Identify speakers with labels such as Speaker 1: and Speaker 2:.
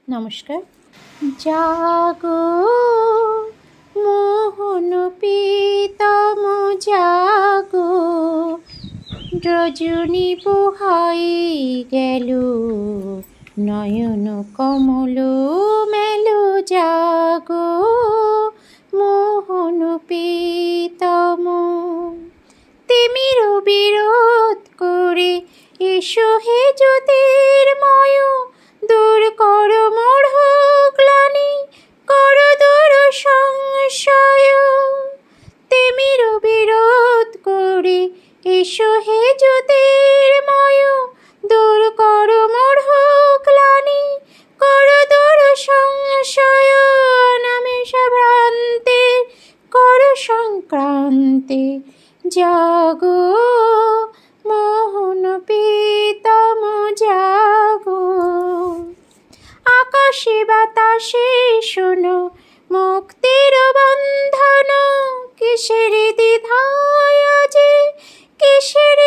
Speaker 1: নমস্কার। জাগো মোহন প্রীতম জাগো, রজনী পোহাই গেল, নয়ন কমল মেল। জাগো মোহন প্রীতম, তিমির বিরোধ করে এসো হে জ্যোতির্ময়, দূর কর মোর গ্লানি, কর দূর সংশয়। তিমির বিরোধ করে এসো হে জ্যোতির্ময়, দূর কর মোর গ্লানি, কর দূর সংশয়। নামেশ ভ্রান্তে কর সংক্রান্তে, জাগো মোহন প্রীতম জাগো। আকাশে বাতাসে শোনো মুক্তির বন্ধন, কিসের দ্বিধায় আজি, কিসের